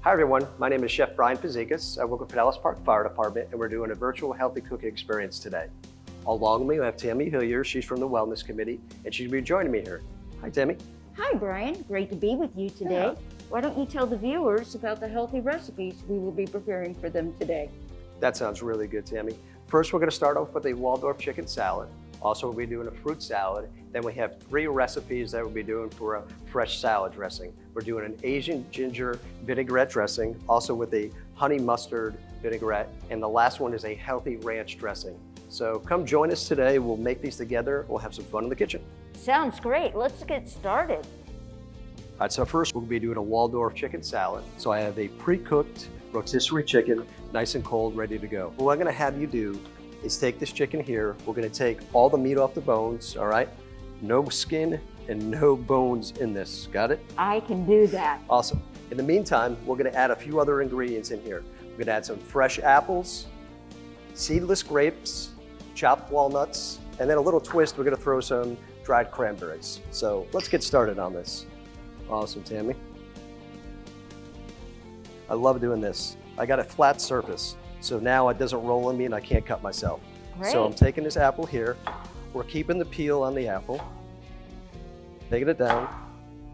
Hi everyone, my name is Chef Brian Fazekas. I work with Pinellas Park Fire Department and we're doing a virtual healthy cooking experience today. Along with me, I have Tammy Hillier. She's from the Wellness Committee and she's going to be joining me here. Hi Tammy. Hi Brian, great to be with you today. Yeah. Why don't you tell the viewers about the healthy recipes we will be preparing for them today? That sounds really good, Tammy. First, we're going to start off with a Waldorf Chicken salad. Also, we'll be doing a fruit salad. Then we have 3 recipes that we'll be doing for a fresh salad dressing. We're doing an Asian ginger vinaigrette dressing, also with a honey mustard vinaigrette. And the last one is a healthy ranch dressing. So come join us today. We'll make these together. We'll have some fun in the kitchen. Sounds great. Let's get started. All right, so first we'll be doing a Waldorf chicken salad. So I have a pre-cooked rotisserie chicken, nice and cold, ready to go. What I'm gonna have you do is take this chicken here. We're gonna take all the meat off the bones, all right? No skin and no bones in this, got it? I can do that. Awesome. In the meantime, we're gonna add a few other ingredients in here. We're gonna add some fresh apples, seedless grapes, chopped walnuts, and then a little twist, we're gonna throw some dried cranberries. So let's get started on this. Awesome, Tammy. I love doing this. I got a flat surface, so now it doesn't roll on me and I can't cut myself. Great. So I'm taking this apple here. We're keeping the peel on the apple. Taking it down.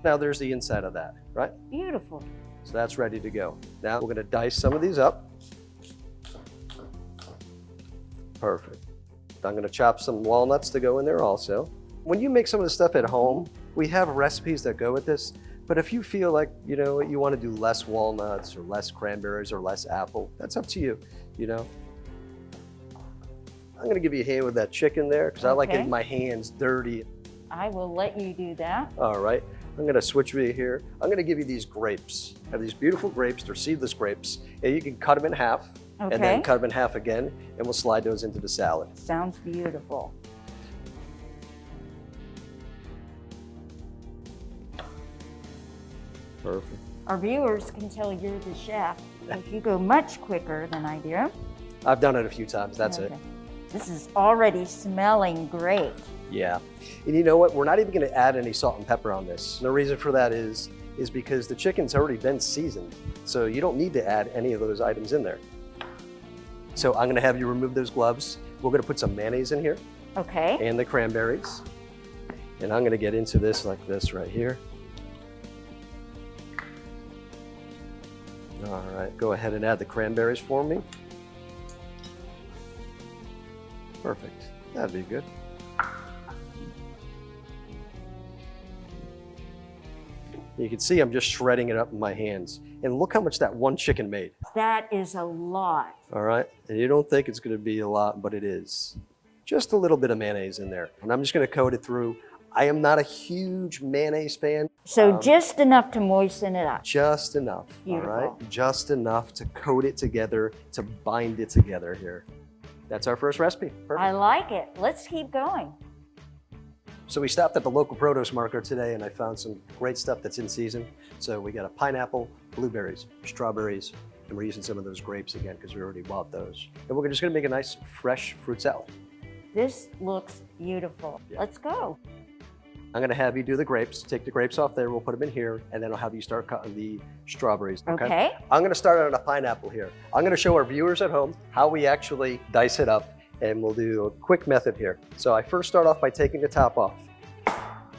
Now there's the inside of that, right? Beautiful. So that's ready to go. Now we're gonna dice some of these up. Perfect. I'm gonna chop some walnuts to go in there also. When you make some of the stuff at home, we have recipes that go with this, but if you feel like, you know, you want to do less walnuts or less cranberries or less apple, that's up to you, you know. I'm going to give you a hand with that chicken there because I like getting my hands dirty. I will let you do that. All right. I'm going to switch with you here. I'm going to give you these grapes. I have these beautiful grapes. They're seedless grapes. And you can cut them in half and then cut them in half again, and we'll slide those into the salad. Sounds beautiful. Perfect. Our viewers can tell you're the chef because you go much quicker than I do. I've done it a few times. That's it. This is already smelling great. Yeah. And you know what? We're not even going to add any salt and pepper on this. And the reason for that is because the chicken's already been seasoned. So you don't need to add any of those items in there. So I'm going to have you remove those gloves. We're going to put some mayonnaise in here. Okay. And the cranberries. And I'm going to get into this like this right here. All right, go ahead and add the cranberries for me. Perfect, that'd be good. You can see I'm just shredding it up in my hands. And look how much that one chicken made. That is a lot. All right, and you don't think it's gonna be a lot, but it is. Just a little bit of mayonnaise in there. And I'm just gonna coat it through. I am not a huge mayonnaise fan. So just enough to moisten it up. Just enough, Beautiful. all right? Just enough to coat it together, to bind it together here. That's our first recipe. Perfect. I like it. Let's keep going. So we stopped at the local produce market today and I found some great stuff that's in season. So we got a pineapple, blueberries, strawberries, and we're using some of those grapes again because we already bought those. And we're just gonna make a nice fresh fruit salad. This looks beautiful. Yeah. Let's go. I'm gonna have you do the grapes. Take the grapes off there, we'll put them in here, and then I'll have you start cutting the strawberries, okay? I'm gonna start on a pineapple here. I'm gonna show our viewers at home how we actually dice it up, and we'll do a quick method here. So I first start off by taking the top off.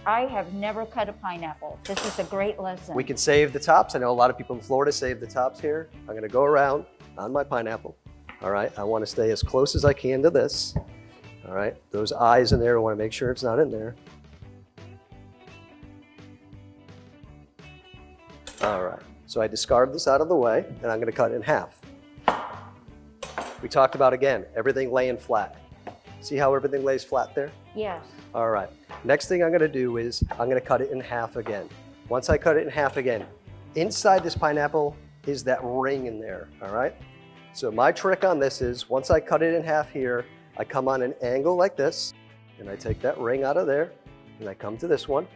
I have never cut a pineapple. This is a great lesson. We can save the tops. I know a lot of people in Florida save the tops here. I'm gonna go around on my pineapple. All right, I wanna stay as close as I can to this. All right, those eyes in there, I wanna make sure it's not in there. All right, so I discard this out of the way and I'm gonna cut it in half. We talked about, again, everything laying flat. See how everything lays flat there? Yes. All right, next thing I'm gonna do is I'm gonna cut it in half again. Once I cut it in half again, inside this pineapple is that ring in there, all right? So my trick on this is once I cut it in half here, I come on an angle like this and I take that ring out of there and I come to this one.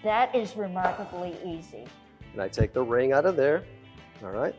That is remarkably easy. And I take the ring out of there, all right?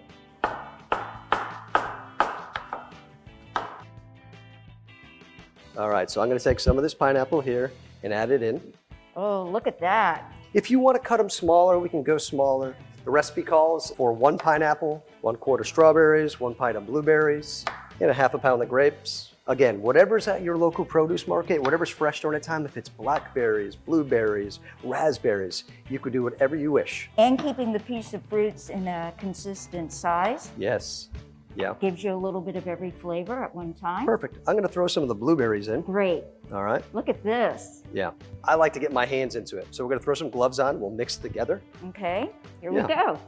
All right, so I'm gonna take some of this pineapple here and add it in. Oh, look at that. If you want to cut them smaller, we can go smaller. The recipe calls for 1 pineapple, 1/4 strawberries, 1 pint of blueberries, and a 1/2 pound of grapes. Again, whatever's at your local produce market, whatever's fresh during the time, if it's blackberries, blueberries, raspberries, you could do whatever you wish. And keeping the piece of fruits in a consistent size. Yes, yeah. Gives you a little bit of every flavor at one time. Perfect. I'm gonna throw some of the blueberries in. Great. All right. Look at this. Yeah. I like to get my hands into it. So we're gonna throw some gloves on, we'll mix together. Okay, here Yeah. we go.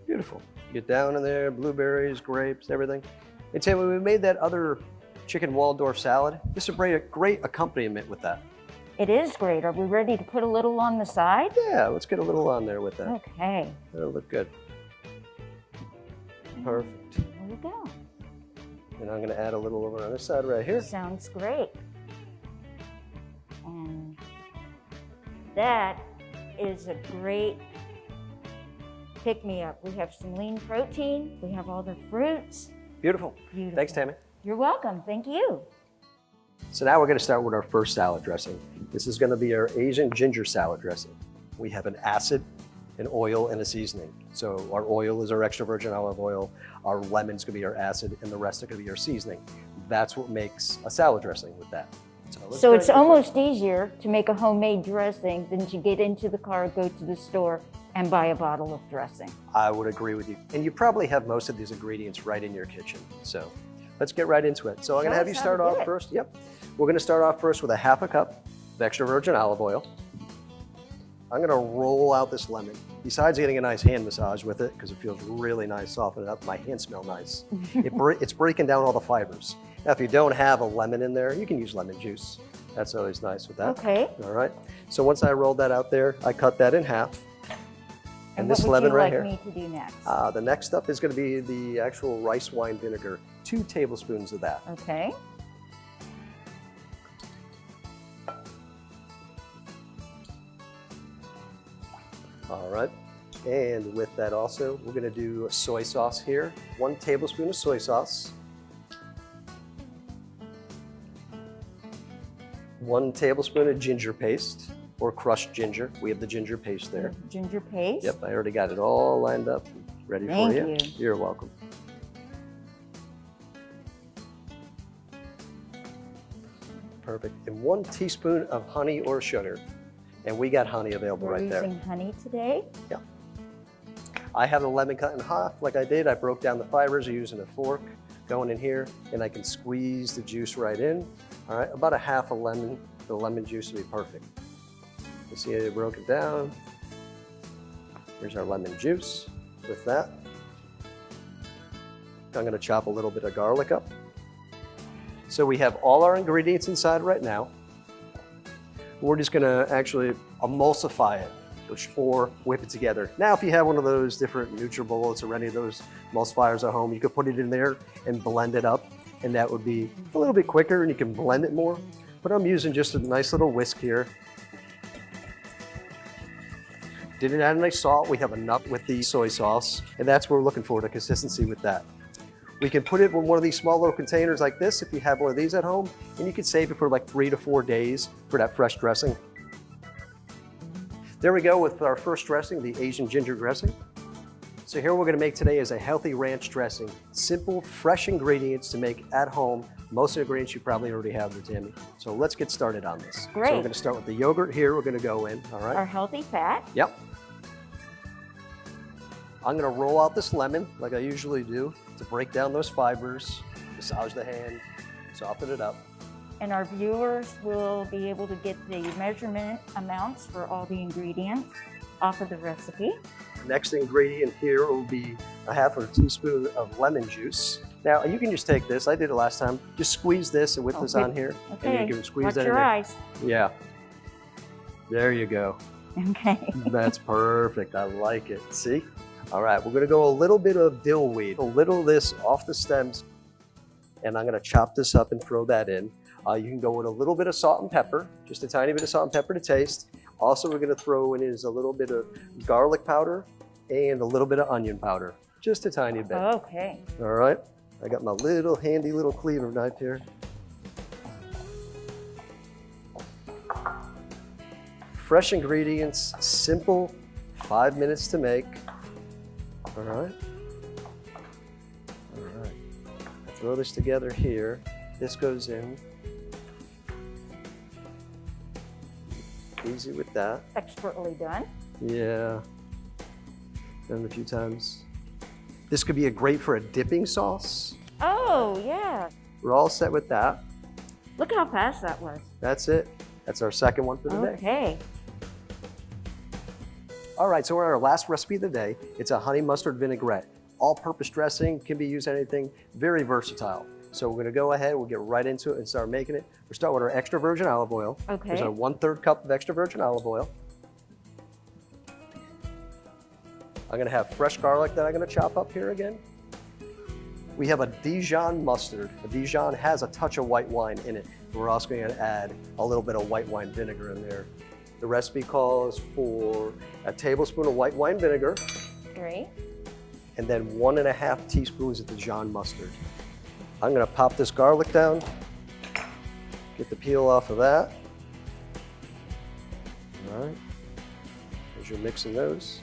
Beautiful. Get down in there, blueberries, grapes, everything. And Tammy, when we made that other chicken Waldorf salad, this would bring a great accompaniment with that. It is great. Are we ready to put a little on the side? Yeah, let's get a little on there with that. Okay. That'll look good. Perfect. Here we go. And I'm gonna add a little over on this side right here. Sounds great. And that is a great pick-me-up. We have some lean protein. We have all the fruits. Beautiful. Beautiful. Thanks, Tammy. You're welcome. Thank you. So now we're gonna start with our first salad dressing. This is gonna be our Asian ginger salad dressing. We have an acid, an oil, and a seasoning. So our oil is our extra virgin olive oil, our lemon's gonna be our acid, and the rest are gonna be our seasoning. That's what makes a salad dressing with that. So it's almost easier to make a homemade dressing than to get into the car, go to the store, and buy a bottle of dressing. I would agree with you. And you probably have most of these ingredients right in your kitchen. So let's get right into it. So I'm gonna have you start off first. Yep. We're gonna start off first with a 1/2 cup of extra virgin olive oil. I'm gonna roll out this lemon. Besides getting a nice hand massage with it, because it feels really nice, soften it up, my hands smell nice. It's breaking down all the fibers. Now, if you don't have a lemon in there, you can use lemon juice. That's always nice with that. Okay. All right. So once I rolled that out there, I cut that in half. And this what lemon would you right like here. me to do next? The next step is going to be the actual rice wine vinegar. 2 tablespoons of that. Okay. All right. And with that also, we're going to do soy sauce here. 1 tablespoon of soy sauce. 1 tablespoon of ginger paste or crushed ginger. We have the ginger paste there. Ginger paste. Yep, I already got it all lined up, ready for you. Thank you. You're welcome. Perfect. And 1 teaspoon of honey or sugar. And we got honey available We're right there. using honey today. Yeah. I have the lemon cut in half like I did. I broke down the fibers using a fork, going in here, and I can squeeze the juice right in. All right, about a 1/2 lemon. The lemon juice will be perfect. You see I broke it down. Here's our lemon juice with that. I'm gonna chop a little bit of garlic up. So we have all our ingredients inside right now. We're just gonna actually emulsify it or whip it together. Now, if you have one of those different NutriBullets or any of those emulsifiers at home, you could put it in there and blend it up, and that would be a little bit quicker and you can blend it more. But I'm using just a nice little whisk here. Didn't add any salt. We have enough with the soy sauce, and that's what we're looking for, the consistency with that. We can put it in one of these small little containers like this if you have one of these at home, and you can save it for like 3 to 4 days for that fresh dressing. There we go with our first dressing, the Asian ginger dressing. So here we're gonna make today is a healthy ranch dressing. Simple, fresh ingredients to make at home. Most of the ingredients you probably already have there, Tammy. So let's get started on this. Great. So we're gonna start with the yogurt here. We're gonna go in, all right? Our healthy fat. Yep. I'm gonna roll out this lemon like I usually do to break down those fibers, massage the hand, soften it up. And our viewers will be able to get the measurement amounts for all the ingredients off of the recipe. Next ingredient here will be a 1/2 teaspoon of lemon juice. Now you can just take this, I did it last time, just squeeze this and whip this on here. Okay, And you can squeeze watch that in your there. eyes. Yeah. There you go. Okay. That's perfect, I like it. See? All right, we're gonna go a little bit of dill weed, a little of this off the stems, and I'm gonna chop this up and throw that in. You can go with a little bit of salt and pepper, just a tiny bit of salt and pepper to taste. Also, we're gonna throw in is a little bit of garlic powder and a little bit of onion powder, just a tiny bit. Okay. All right, I got my little handy little cleaver knife here. Fresh ingredients, simple, 5 minutes to make. All right. All right. Throw this together here. This goes in. Easy with that. Expertly done. Yeah. Done it a few times. This could be a great for a dipping sauce. Oh, yeah. We're all set with that. Look how fast that was. That's it. That's our second one for the day. Okay. All right, so we're on our last recipe of the day. It's a honey mustard vinaigrette. All-purpose dressing, can be used anything, very versatile. So we're gonna go ahead, we'll get right into it and start making it. We'll start with our extra virgin olive oil. Okay. There's our 1/3 cup of extra virgin olive oil. I'm gonna have fresh garlic that I'm gonna chop up here again. We have a Dijon mustard. A Dijon has a touch of white wine in it. We're also going to add a little bit of white wine vinegar in there. The recipe calls for a tablespoon of white wine vinegar. Great. And then 1.5 teaspoons of Dijon mustard. I'm going to pop this garlic down, get the peel off of that. All right, as you're mixing those.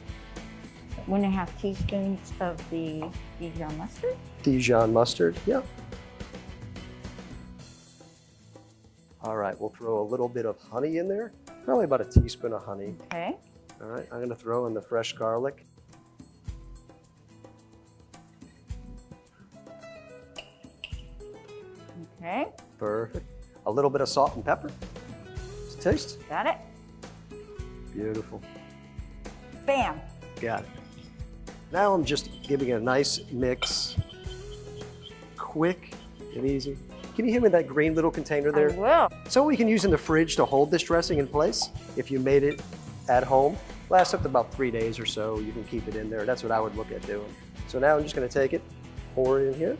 1.5 teaspoons of the Dijon mustard. Dijon mustard, yeah. All right, we'll throw a little bit of honey in there, probably about a teaspoon of honey. Okay. All right, I'm gonna throw in the fresh garlic. Okay. Perfect. A little bit of salt and pepper to taste. Got it. Beautiful. Bam. Got it. Now I'm just giving it a nice mix. Quick and easy. Can you hand me that green little container there? I will. So we can use in the fridge to hold this dressing in place. If you made it at home, lasts up to about 3 days or so. You can keep it in there. That's what I would look at doing. So now I'm just gonna take it, pour it in here.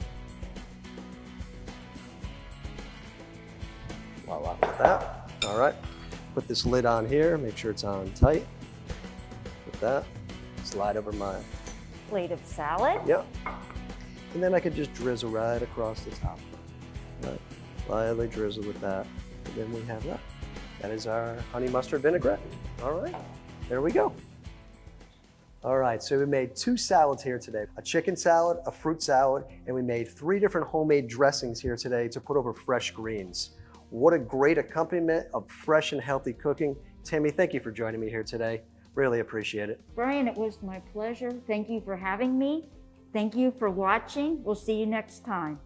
Voila, with that. All right, put this lid on here, make sure it's on tight. With that, slide over my Plate of salad. Yep. And then I could just drizzle right across the top. Right. Lightly drizzle with that. And then we have that. That is our honey mustard vinaigrette. All right, there we go. All right, so we made 2 salads here today. A chicken salad, a fruit salad, and we made 3 different homemade dressings here today to put over fresh greens. What a great accompaniment of fresh and healthy cooking. Tammy, thank you for joining me here today. Really appreciate it. Brian, it was my pleasure. Thank you for having me. Thank you for watching. We'll see you next time.